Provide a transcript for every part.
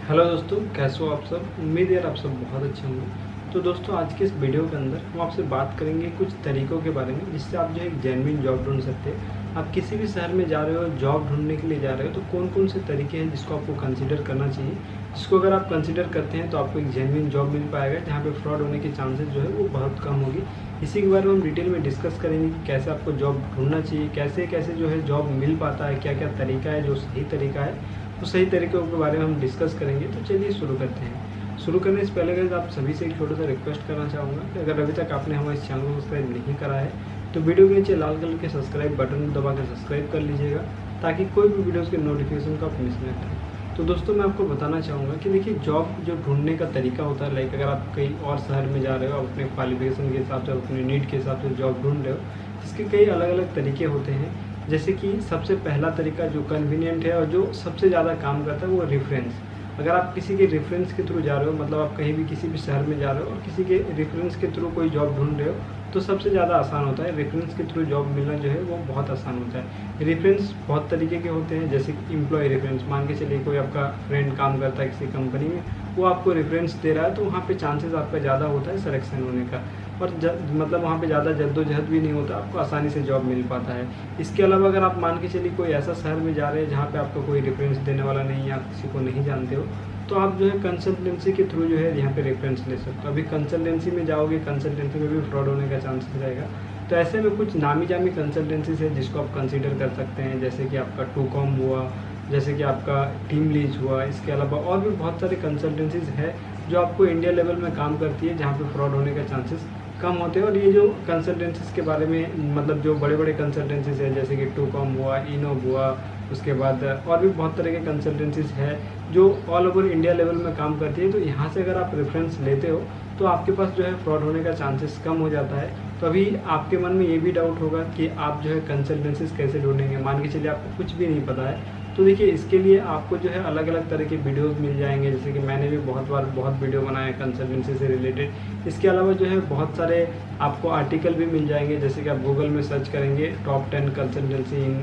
Hello दोस्तों, कैसे हो आप सब। उम्मीद है आप सब बहुत अच्छे होंगे। तो दोस्तों, आज के इस वीडियो के अंदर हम आपसे बात करेंगे कुछ तरीकों के बारे में जिससे आप जो है एक जेन्युइन जॉब ढूंढ सकते हैं। आप किसी भी शहर में जा रहे हो, जॉब ढूंढने के लिए जा रहे हो, तो कौन कौन से तरीके हैं जिसको आपको कंसिडर करना चाहिए, जिसको अगर आप कंसिडर करते हैं तो आपको एक जेन्युइन जॉब मिल पाएगा जहाँ पे फ्रॉड होने के चांसेस जो है वो बहुत कम होगी। इसी के बारे में हम डिटेल में डिस्कस करेंगे कि कैसे आपको जॉब ढूंढना चाहिए, कैसे कैसे जो है जॉब मिल पाता है, क्या क्या तरीका है जो सही तरीका है, तो सही तरीकों के बारे में हम डिस्कस करेंगे। तो चलिए शुरू करते हैं। शुरू करने से पहले अगर आप सभी से एक छोटा सा रिक्वेस्ट करना चाहूँगा कि अगर अभी तक आपने हमारे इस चैनल को सब्सक्राइब नहीं करा है तो वीडियो के नीचे लाल कलर के सब्सक्राइब बटन को दबा कर सब्सक्राइब कर लीजिएगा, ताकि कोई भी वीडियोज़ के नोटिफिकेशन का आप मिस न करें। तो दोस्तों, मैं आपको बताना चाहूँगा कि देखिए, जॉब जो ढूंढने का तरीका होता है, लाइक अगर आप कहीं और शहर में जा रहे हो, आप अपने क्वालिफिकेशन के हिसाब से, अपने नीड के हिसाब से जॉब ढूंढ रहे हो, इसके कई अलग अलग तरीके होते हैं। जैसे कि सबसे पहला तरीका जो कन्वीनियंट है और जो सबसे ज़्यादा काम करता है वो रेफरेंस। अगर आप किसी के रेफरेंस के थ्रू जा रहे हो, मतलब आप कहीं भी किसी भी शहर में जा रहे हो और किसी के रेफरेंस के थ्रू कोई जॉब ढूंढ रहे हो, तो सबसे ज़्यादा आसान होता है। रेफरेंस के थ्रू जॉब मिलना जो है वो बहुत आसान होता है। रेफरेंस बहुत तरीके के होते हैं, जैसे कि एम्प्लॉय रेफरेंस। मान के चलिए कोई आपका फ्रेंड काम करता है किसी कंपनी में, वो आपको रेफरेंस दे रहा है, तो वहाँ पे चांसेस आपका ज़्यादा होता है सिलेक्शन होने का। और मतलब वहाँ पे ज़्यादा जद्दोजहद भी नहीं होता, आपको आसानी से जॉब मिल पाता है। इसके अलावा अगर आप मान के चलिए कोई ऐसा शहर में जा रहे हैं जहाँ पे आपका कोई रेफरेंस देने वाला नहीं है, आप किसी को नहीं जानते हो, तो आप जो है कंसल्टेंसी के थ्रू जो है यहाँ पे रेफरेंस ले सकते हो। अभी कंसल्टेंसी में जाओगे, कंसल्टेंसी में भी फ्रॉड होने का चांसेस रहेगा। तो ऐसे में कुछ नामी जामी कंसल्टेंसीज है जिसको आप कंसिडर कर सकते हैं, जैसे कि आपका टूकॉम हुआ, जैसे कि आपका टीम लीज हुआ। इसके अलावा और भी बहुत सारे कंसल्टेंसीज है जो आपको इंडिया लेवल में काम करती है, जहाँ पे फ्रॉड होने का चांसेस कम होते हैं। और ये जो कंसल्टेंसीज के बारे में, मतलब जो बड़े बड़े कंसल्टेंसीज है, जैसे कि टूकॉम हुआ, इनोव हुआ, उसके बाद और भी बहुत तरह के कंसल्टेंसीज है जो ऑल ओवर इंडिया लेवल में काम करती है। तो यहाँ से अगर आप रेफरेंस लेते हो तो आपके पास जो है फ्रॉड होने का चांसेस कम हो जाता है। तो अभी आपके मन में ये भी डाउट होगा कि आप जो है कंसल्टेंसीज कैसे ढूंढेंगे। मान के चलिए आपको कुछ भी नहीं पता है, तो देखिए, इसके लिए आपको जो है अलग अलग तरह के वीडियोस मिल जाएंगे। जैसे कि मैंने भी बहुत वीडियो बनाए कंसल्टेंसी से रिलेटेड। इसके अलावा जो है बहुत सारे आपको आर्टिकल भी मिल जाएंगे। जैसे कि आप गूगल में सर्च करेंगे टॉप 10 कंसल्टेंसी इन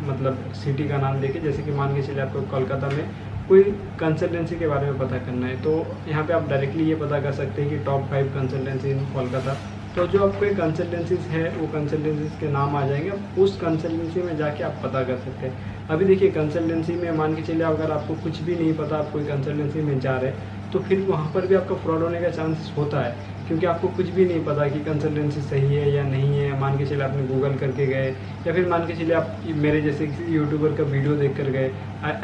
मतलब सिटी का नाम देके, जैसे कि मान के चलिए आपको कोलकाता में कोई कंसल्टेंसी के बारे में पता करना है, तो यहाँ पे आप डायरेक्टली ये पता कर सकते हैं कि टॉप 5 कंसल्टेंसी इन कोलकाता। तो जो आपको कंसल्टेंसीज है वो कंसल्टेंसीज के नाम आ जाएंगे, आप उस कंसल्टेंसी में जाके आप पता कर सकते हैं। अभी देखिए, कंसल्टेंसी में मान के चलिए अगर आपको कुछ भी नहीं पता, आप कोई कंसल्टेंसी में जा रहे हैं, तो फिर वहाँ पर भी आपका फ्रॉड होने का चांस होता है, क्योंकि आपको कुछ भी नहीं पता कि कंसल्टेंसी सही है या नहीं है। मान के चलिए आपने गूगल करके गए, या फिर मान के चलिए आप मेरे जैसे किसी यूट्यूबर का वीडियो देख कर गए।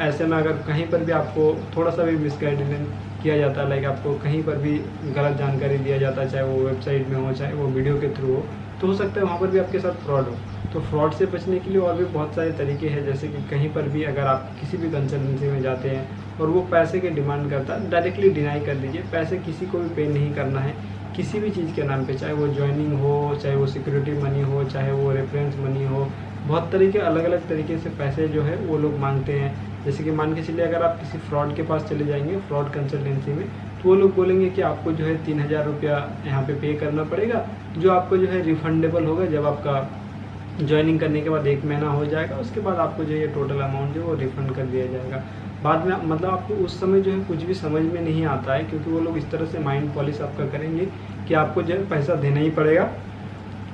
ऐसे में अगर कहीं पर भी आपको थोड़ा सा भी मिसगाइडेंस किया जाता है, लाइक आपको कहीं पर भी गलत जानकारी दिया जाता है, चाहे वो वेबसाइट में हो, चाहे वो वीडियो के थ्रू हो, तो हो सकता है वहाँ पर भी आपके साथ फ्रॉड हो। तो फ्रॉड से बचने के लिए और भी बहुत सारे तरीके हैं, जैसे कि कहीं पर भी अगर आप किसी भी कंसल्टेंसी में जाते हैं और वो पैसे के डिमांड करता है, डायरेक्टली डिनाई कर दीजिए। पैसे किसी को भी पे नहीं करना है किसी भी चीज़ के नाम पे, चाहे वो ज्वाइनिंग हो, चाहे वो सिक्योरिटी मनी हो, चाहे वो रेफरेंस मनी हो। बहुत तरीके, अलग अलग तरीके से पैसे जो है वो लोग मांगते हैं। जैसे कि मान के चलिए अगर आप किसी फ्रॉड के पास चले जाएंगे, फ्रॉड कंसल्टेंसी में, तो वो लोग बोलेंगे कि आपको जो है 3000 रुपया यहाँ पे करना पड़ेगा, जो आपको जो है रिफंडेबल होगा जब आपका ज्वाइनिंग करने के बाद 1 महीना हो जाएगा। उसके बाद आपको जो ये टोटल अमाउंट जो है वो रिफंड कर दिया जाएगा। बाद में मतलब आपको उस समय जो है कुछ भी समझ में नहीं आता है, क्योंकि वो लोग इस तरह से माइंड पॉलिश आपका करेंगे कि आपको जो है पैसा देना ही पड़ेगा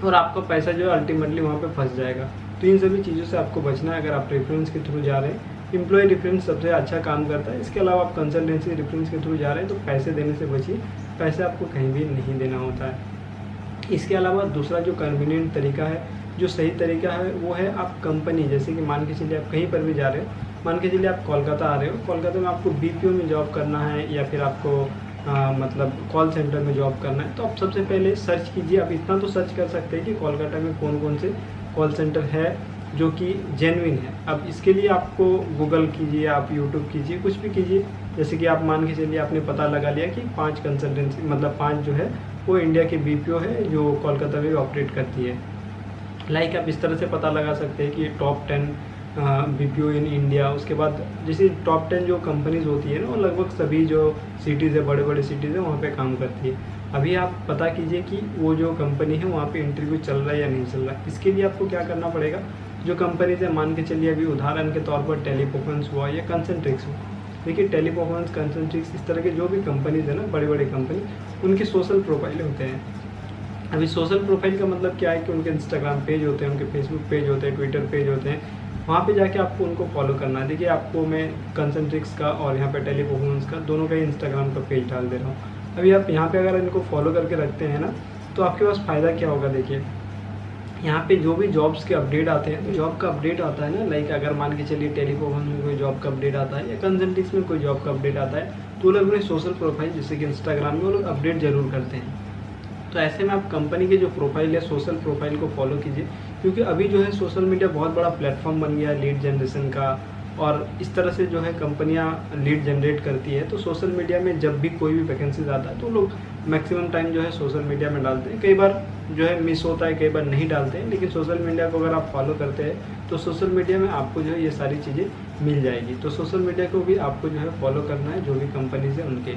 और आपका पैसा जो है अल्टीमेटली वहाँ पे फंस जाएगा। तो इन सभी चीज़ों से आपको बचना है अगर आप रेफरेंस के थ्रू जा रहे हैं। एम्प्लॉय रेफरेंस सबसे अच्छा काम करता है। इसके अलावा आप कंसल्टेंसी रेफरेंस के थ्रू जा रहे हैं तो पैसे देने से बचिए, पैसे आपको कहीं भी नहीं देना होता है। इसके अलावा दूसरा जो कन्वीनियंट तरीका है, जो सही तरीका है, वो है आप कंपनी, जैसे कि मान के चलिए आप कहीं पर भी जा रहे हो, मान के चलिए आप कोलकाता आ रहे हो, कोलकाता में आपको बीपीओ में जॉब करना है या फिर आपको मतलब कॉल सेंटर में जॉब करना है, तो आप सबसे पहले सर्च कीजिए। आप इतना तो सर्च कर सकते हैं कि कोलकाता में कौन कौन से कॉल सेंटर है जो कि जेन्युइन है। अब इसके लिए आपको गूगल कीजिए, आप यूट्यूब कीजिए, कुछ भी कीजिए। जैसे कि आप मान के चलिए आपने पता लगा लिया कि 5 कंसल्टेंसी, मतलब 5 जो है वो इंडिया के बीपीओ है जो कोलकाता में ऑपरेट करती है। लाइक आप इस तरह से पता लगा सकते हैं कि टॉप 10 बीपीओ इन इंडिया। उसके बाद जैसे टॉप 10 जो कंपनीज होती है ना, वो लगभग सभी जो सिटीज़ है, बड़े बड़े सिटीज़ है, वहाँ पे काम करती है। अभी आप पता कीजिए कि वो जो कंपनी है वहाँ पे इंटरव्यू चल रहा है या नहीं चल रहा है। इसके लिए आपको क्या करना पड़ेगा, जो कंपनीज है, मान के चलिए अभी उदाहरण के तौर पर टेलीपरफॉर्मेंस हुआ या कंसेंट्रिक्स हुआ, देखिए टेलीपरफॉर्मेंस, कंसंट्रिक्स, इस तरह के जो भी कंपनीज है ना, बड़े बड़े कंपनी, उनके सोशल प्रोफाइल होते हैं। अभी सोशल प्रोफाइल का मतलब क्या है कि उनके इंस्टाग्राम पेज होते हैं, उनके फेसबुक पेज होते हैं, ट्विटर पेज होते हैं, वहाँ पे जाके आपको उनको फॉलो करना है। देखिए आपको मैं कंसंट्रिक्स का और यहाँ पे टेलीपरफॉर्मेंस का दोनों का ही इंस्टाग्राम का पेज डाल दे रहा हूँ। अभी आप यहाँ पे अगर इनको फॉलो करके रखते हैं ना, तो आपके पास फ़ायदा क्या होगा, देखिए यहाँ पे जो भी जॉब्स के अपडेट आते हैं, तो जॉब का अपडेट आता है ना, लाइक अगर मान के चलिए टेलीपरफॉर्मेंस में कोई जॉब का अपडेट आता है या कंसल्टिंग्स में कोई जॉब का अपडेट आता है, तो वो लोग अपने सोशल प्रोफाइल जैसे कि इंस्टाग्राम में वो लोग अपडेट जरूर करते हैं। तो ऐसे में आप कंपनी के जो प्रोफाइल है, सोशल प्रोफाइल को फॉलो कीजिए, क्योंकि अभी जो है सोशल मीडिया बहुत बड़ा प्लेटफॉर्म बन गया है लीड जनरेशन का, और इस तरह से जो है कंपनियां लीड जनरेट करती है। तो सोशल मीडिया में जब भी कोई भी वैकेंसीज आता है तो लोग मैक्सिमम टाइम जो है सोशल मीडिया में डालते हैं। कई बार जो है मिस होता है, कई बार नहीं डालते हैं, लेकिन सोशल मीडिया को अगर आप फॉलो करते हैं तो सोशल मीडिया में आपको जो है ये सारी चीज़ें मिल जाएगी। तो सोशल मीडिया को भी आपको जो है फॉलो करना है, जो भी कंपनीज है उनके।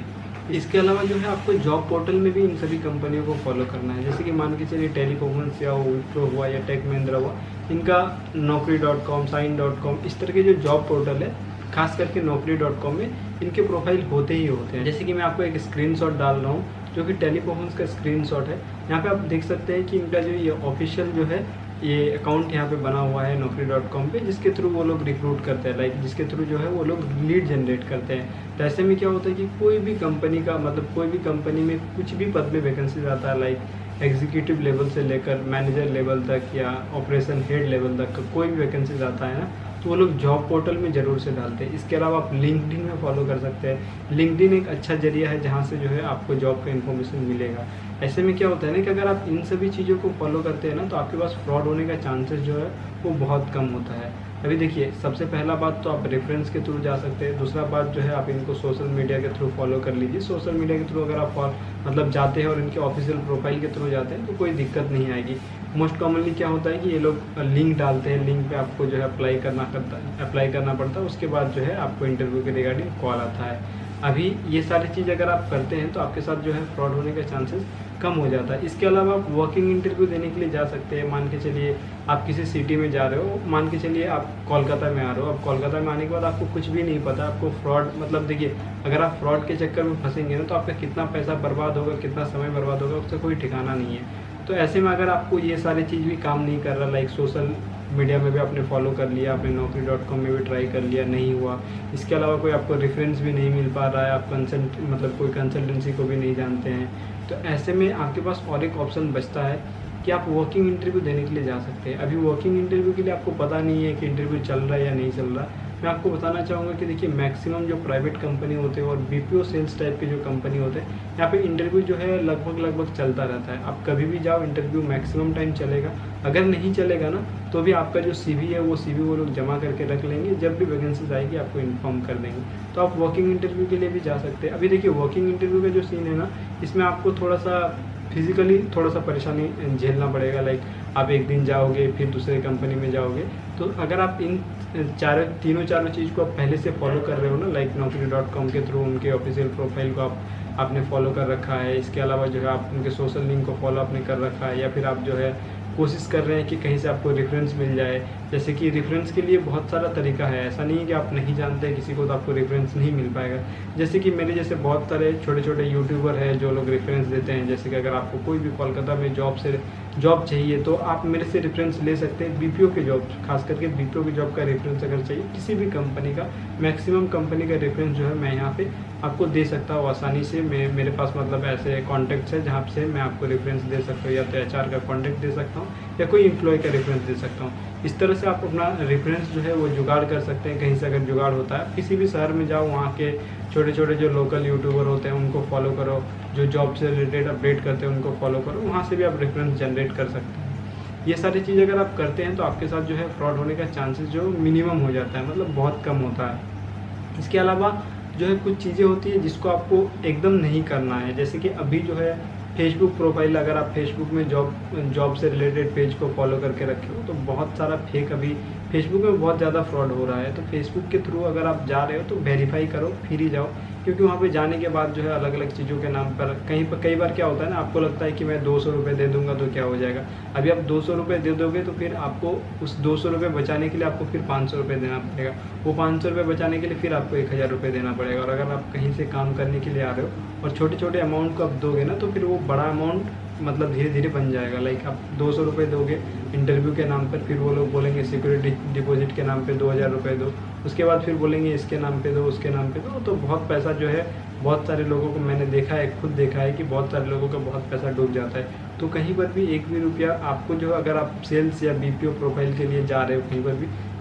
इसके अलावा जो है आपको जॉब पोर्टल में भी इन सभी कंपनियों को फॉलो करना है। जैसे कि मान के चलिए टेलीपरफॉर्मेंस या विप्रो हुआ या टेक महिंद्रा हुआ, इनका naukri.com, sain.com, इस तरह के जो जॉब पोर्टल है, खास करके naukri.com में इनके प्रोफाइल होते ही होते हैं। जैसे कि मैं आपको एक स्क्रीनशॉट डाल रहा हूँ जो कि टेलीपरफॉर्मेंस का स्क्रीनशॉट है। यहाँ पे आप देख सकते हैं कि इनका जो ये ऑफिशियल जो है ये अकाउंट यहाँ पे बना हुआ है naukri.com पे, जिसके थ्रू वो लोग रिक्रूट करते हैं, लाइक जिसके थ्रू जो है वो लोग लीड जनरेट करते हैं। तो ऐसे में क्या होता है कि कोई भी कंपनी का मतलब कोई भी कंपनी में कुछ भी पद में वैकेंसी आता है, लाइक एग्जीक्यूटिव लेवल से लेकर मैनेजर लेवल तक या ऑपरेशन हेड लेवल तक का कोई भी वैकेंसीज आता है ना, तो वो लोग जॉब पोर्टल में ज़रूर से डालते हैं। इसके अलावा आप लिंक्डइन में फॉलो कर सकते हैं। लिंक्डइन एक अच्छा जरिया है जहाँ से जो है आपको जॉब का इन्फॉर्मेशन मिलेगा। ऐसे में क्या होता है ना कि अगर आप इन सभी चीज़ों को फॉलो करते हैं ना, तो आपके पास फ्रॉड होने का चांसेस जो है वो बहुत कम होता है। अभी देखिए सबसे पहला बात तो आप रेफरेंस के थ्रू जा सकते हैं। दूसरा बात जो है आप इनको सोशल मीडिया के थ्रू फॉलो कर लीजिए। सोशल मीडिया के थ्रू अगर आप मतलब जाते हैं और इनके ऑफिशियल प्रोफाइल के थ्रू जाते हैं तो कोई दिक्कत नहीं आएगी। मोस्ट कॉमनली क्या होता है कि ये लोग लिंक डालते हैं, लिंक पे आपको जो है अप्लाई करना पड़ता है। उसके बाद जो है आपको इंटरव्यू के रिगार्डिंग कॉल आता है। अभी ये सारी चीज़ अगर आप करते हैं तो आपके साथ जो है फ्रॉड होने का चांसेस कम हो जाता है। इसके अलावा आप वर्किंग इंटरव्यू देने के लिए जा सकते हैं। मान के चलिए आप किसी सिटी में जा रहे हो, मान के चलिए आप कोलकाता में आ रहे हो। अब कोलकाता में आने के बाद आपको कुछ भी नहीं पता, आपको फ्रॉड मतलब देखिए अगर आप फ्रॉड के चक्कर में फंसेंगे ना तो आपका कितना पैसा बर्बाद होगा, कितना समय बर्बाद होगा, उसका कोई ठिकाना नहीं है। तो ऐसे में अगर आपको ये सारी चीज़ भी काम नहीं कर रहा, लाइक सोशल मीडिया में भी आपने फॉलो कर लिया, आपने naukri.com में भी ट्राई कर लिया, नहीं हुआ, इसके अलावा कोई आपको रेफरेंस भी नहीं मिल पा रहा है, आप कोई कंसल्टेंसी को भी नहीं जानते हैं, तो ऐसे में आपके पास और एक ऑप्शन बचता है कि आप वर्किंग इंटरव्यू देने के लिए जा सकते हैं। अभी वर्किंग इंटरव्यू के लिए आपको पता नहीं है कि इंटरव्यू चल रहा है या नहीं चल रहा। मैं आपको बताना चाहूँगा कि देखिए मैक्सिमम जो प्राइवेट कंपनी होते हैं और BPO सेल्स टाइप के जो कंपनी होते हैं, यहाँ पे इंटरव्यू जो है लगभग चलता रहता है। आप कभी भी जाओ, इंटरव्यू मैक्सिमम टाइम चलेगा। अगर नहीं चलेगा ना तो भी आपका जो CV है वो CV वो लोग जमा करके रख लेंगे, जब भी वैकेंसीज आएगी आपको इन्फॉर्म कर देंगे। तो आप वर्किंग इंटरव्यू के लिए भी जा सकते हैं। अभी देखिए वर्किंग इंटरव्यू का जो सीन है ना, इसमें आपको थोड़ा सा फिजिकली थोड़ा सा परेशानी झेलना पड़ेगा। लाइक आप एक दिन जाओगे फिर दूसरे कंपनी में जाओगे, तो अगर आप इन तीनों चारों चीज़ को आप पहले से फॉलो कर रहे हो ना, लाइक naukri.com के थ्रू उनके ऑफिशियल प्रोफाइल को आपने फॉलो कर रखा है, इसके अलावा जो है आप उनके सोशल लिंक को फॉलो आपने कर रखा है, या फिर आप जो है कोशिश कर रहे हैं कि कहीं से आपको रेफरेंस मिल जाए। जैसे कि रेफरेंस के लिए बहुत सारा तरीका है, ऐसा नहीं है कि आप नहीं जानते हैं किसी को तो आपको रेफरेंस नहीं मिल पाएगा। जैसे कि मेरे जैसे बहुत सारे छोटे छोटे यूट्यूबर हैं जो लोग रेफरेंस देते हैं। जैसे कि अगर आपको कोई भी कोलकाता में जॉब चाहिए तो आप मेरे से रेफरेंस ले सकते हैं। BPO के जॉब, खास करके BPO की जॉब का रेफरेंस अगर चाहिए किसी भी कंपनी का, मैक्सिमम कंपनी का रेफरेंस जो है मैं यहाँ पे आपको दे सकता हूँ आसानी से। मेरे पास मतलब ऐसे कॉन्टैक्ट्स है जहाँ से मैं आपको रेफरेंस दे सकता हूँ, या तो HR का कॉन्टैक्ट दे सकता हूँ या कोई एम्प्लॉय का रेफरेंस दे सकता हूँ। इस तरह से आप अपना रेफरेंस जो है वो जुगाड़ कर सकते हैं। कहीं से अगर जुगाड़ होता है, किसी भी शहर में जाओ, वहाँ के छोटे छोटे जो लोकल यूट्यूबर होते हैं उनको फॉलो करो, जो जॉब से रिलेटेड अपडेट करते हैं उनको फॉलो करो, वहाँ से भी आप रेफरेंस जनरेट कर सकते हैं। ये सारी चीज़ अगर आप करते हैं तो आपके साथ जो है फ्रॉड होने का चांसेस जो मिनिमम हो जाता है, मतलब बहुत कम होता है। इसके अलावा जो है कुछ चीज़ें होती है जिसको आपको एकदम नहीं करना है। जैसे कि अभी जो है फेसबुक प्रोफाइल, अगर आप फेसबुक में जॉब से रिलेटेड पेज को फॉलो करके रखे हो तो बहुत सारा फेक अभी फेसबुक में बहुत ज़्यादा फ्रॉड हो रहा है। तो फेसबुक के थ्रू अगर आप जा रहे हो तो वेरीफाई करो फिर ही जाओ। क्योंकि वहाँ पे जाने के बाद जो है अलग अलग चीज़ों के नाम पर कई बार क्या होता है ना, आपको लगता है कि मैं 200 रुपये दे दूंगा तो क्या हो जाएगा। अभी आप 200 रुपये दे दोगे तो फिर आपको उस 200 रुपये बचाने के लिए आपको फिर 500 रुपये देना पड़ेगा। वो 500 रुपये बचाने के लिए फिर आपको 1000 रुपये देना पड़ेगा। और अगर आप कहीं से काम करने के लिए आ रहे हो और छोटे छोटे अमाउंट को आप दोगे ना, तो फिर वो बड़ा अमाउंट मतलब धीरे धीरे बन जाएगा। लाइक आप 200 रुपये दोगे इंटरव्यू के नाम पर, फिर वो लोग बोलेंगे सिक्योरिटी डिपॉजिट के नाम पे 2000 रुपये दो, उसके बाद फिर बोलेंगे इसके नाम पे दो, उसके नाम पे दो। तो बहुत पैसा जो है, बहुत सारे लोगों को मैंने देखा है, खुद देखा है कि बहुत सारे लोगों का बहुत पैसा डूब जाता है। तो कहीं पर भी एक भी रुपया आपको जो, अगर आप सेल्स या BPO प्रोफाइल के लिए जा रहे हो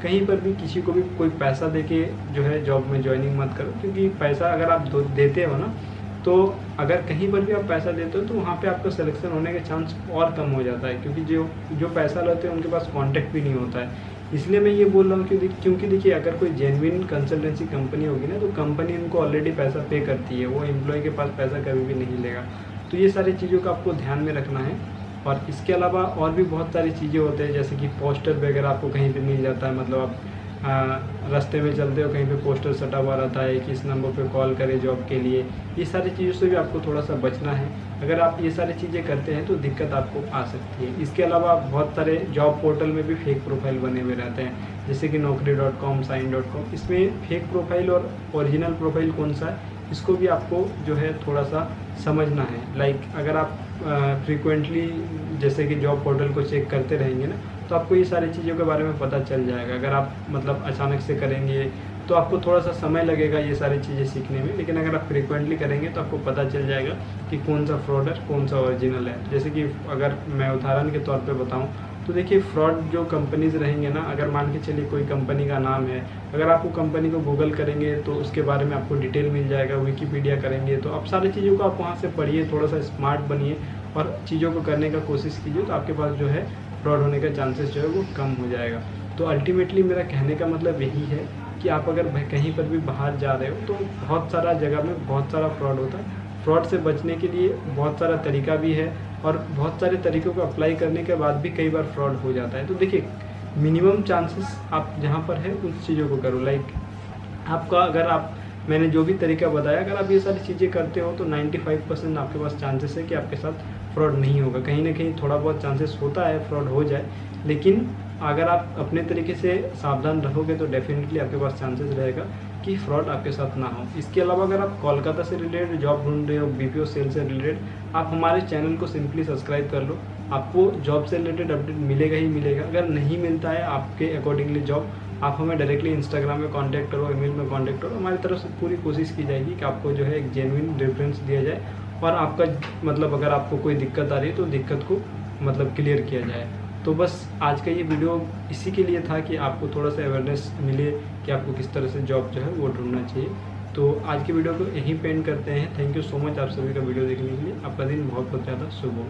कहीं पर भी किसी को भी कोई पैसा देके जो है जॉब में ज्वाइनिंग मत करो। क्योंकि पैसा अगर आप देते हो ना, तो अगर कहीं पर भी आप पैसा देते हो तो वहाँ पे आपका सिलेक्शन होने का चांस और कम हो जाता है। क्योंकि जो पैसा लेते हैं उनके पास कांटेक्ट भी नहीं होता है। इसलिए मैं ये बोल रहा हूँ क्योंकि देखिए, अगर कोई जेन्युइन कंसल्टेंसी कंपनी होगी ना, तो कंपनी उनको ऑलरेडी पैसा पे करती है, वो एम्प्लॉय के पास पैसा कभी भी नहीं लेगा। तो ये सारी चीज़ों का आपको ध्यान में रखना है। और इसके अलावा और भी बहुत सारी चीज़ें होते हैं, जैसे कि पोस्टर वगैरह आपको कहीं पर मिल जाता है। मतलब आप रास्ते में चलते हो, कहीं पे पोस्टर सटा हुआ रहता है कि इस नंबर पे कॉल करें जॉब के लिए। ये सारी चीज़ों से भी आपको थोड़ा सा बचना है। अगर आप ये सारी चीज़ें करते हैं तो दिक्कत आपको आ सकती है। इसके अलावा बहुत सारे जॉब पोर्टल में भी फेक प्रोफाइल बने हुए रहते हैं, जैसे कि naukri.com, sign.com। इसमें फेक प्रोफाइल और ओरिजिनल प्रोफाइल कौन सा है, इसको भी आपको जो है थोड़ा सा समझना है। लाइक अगर आप फ्रीक्वेंटली जैसे कि जॉब पोर्टल को चेक करते रहेंगे ना, तो आपको ये सारी चीज़ों के बारे में पता चल जाएगा। अगर आप मतलब अचानक से करेंगे तो आपको थोड़ा सा समय लगेगा ये सारी चीज़ें सीखने में, लेकिन अगर आप फ्रीक्वेंटली करेंगे तो आपको पता चल जाएगा कि कौन सा फ्रॉड है, कौन सा ओरिजिनल है। जैसे कि अगर मैं उदाहरण के तौर पे बताऊं तो देखिए, फ्रॉड जो कंपनीज रहेंगे ना, अगर मान के चलिए कोई कंपनी का नाम है, अगर आप वो कंपनी को गूगल करेंगे तो उसके बारे में आपको डिटेल मिल जाएगा। विकीपीडिया करेंगे तो आप सारी चीज़ों को आप वहाँ से पढ़िए, थोड़ा सा स्मार्ट बनिए और चीज़ों को करने का कोशिश कीजिए, तो आपके पास जो है फ्रॉड होने का चांसेस जो है वो कम हो जाएगा। तो अल्टीमेटली मेरा कहने का मतलब यही है कि आप अगर कहीं पर भी बाहर जा रहे हो तो बहुत सारा जगह में बहुत सारा फ्रॉड होता है। फ्रॉड से बचने के लिए बहुत सारा तरीका भी है, और बहुत सारे तरीक़ों को अप्लाई करने के बाद भी कई बार फ्रॉड हो जाता है। तो देखिए, मिनिमम चांसेस आप जहाँ पर है उस चीज़ों को करो। लाइक आपका, अगर आप मैंने जो भी तरीका बताया, अगर आप ये सारी चीज़ें करते हो तो 95% आपके पास चांसेस है कि आपके साथ फ्रॉड नहीं होगा। कहीं ना कहीं थोड़ा बहुत चांसेस होता है फ्रॉड हो जाए, लेकिन अगर आप अपने तरीके से सावधान रहोगे तो डेफिनेटली आपके पास चांसेस रहेगा कि फ्रॉड आपके साथ ना हो। इसके अलावा अगर आप कोलकाता से रिलेटेड जॉब ढूंढ रहे हो, BPO सेल से रिलेटेड, आप हमारे चैनल को सिंपली सब्सक्राइब कर लो। आपको जॉब से रिलेटेड अपडेट मिलेगा ही मिलेगा। अगर नहीं मिलता है आपके अकॉर्डिंगली जॉब, आप हमें डायरेक्टली इंस्टाग्राम में कांटेक्ट करो, ईमेल में कांटेक्ट करो। हमारी तरफ से पूरी कोशिश की जाएगी कि आपको जो है एक जेन्युइन रेफरेंस दिया जाए, और आपका मतलब अगर आपको कोई दिक्कत आ रही है तो दिक्कत को मतलब क्लियर किया जाए। तो बस आज का ये वीडियो इसी के लिए था कि आपको थोड़ा सा अवेयरनेस मिले कि आपको किस तरह से जॉब जो है वो ढूंढना चाहिए। तो आज की वीडियो को यहीं पे एंड करते हैं। थैंक यू सो मच आप सभी का वीडियो देखने के लिए। आपका दिन बहुत बहुत ज़्यादा शुभ हो।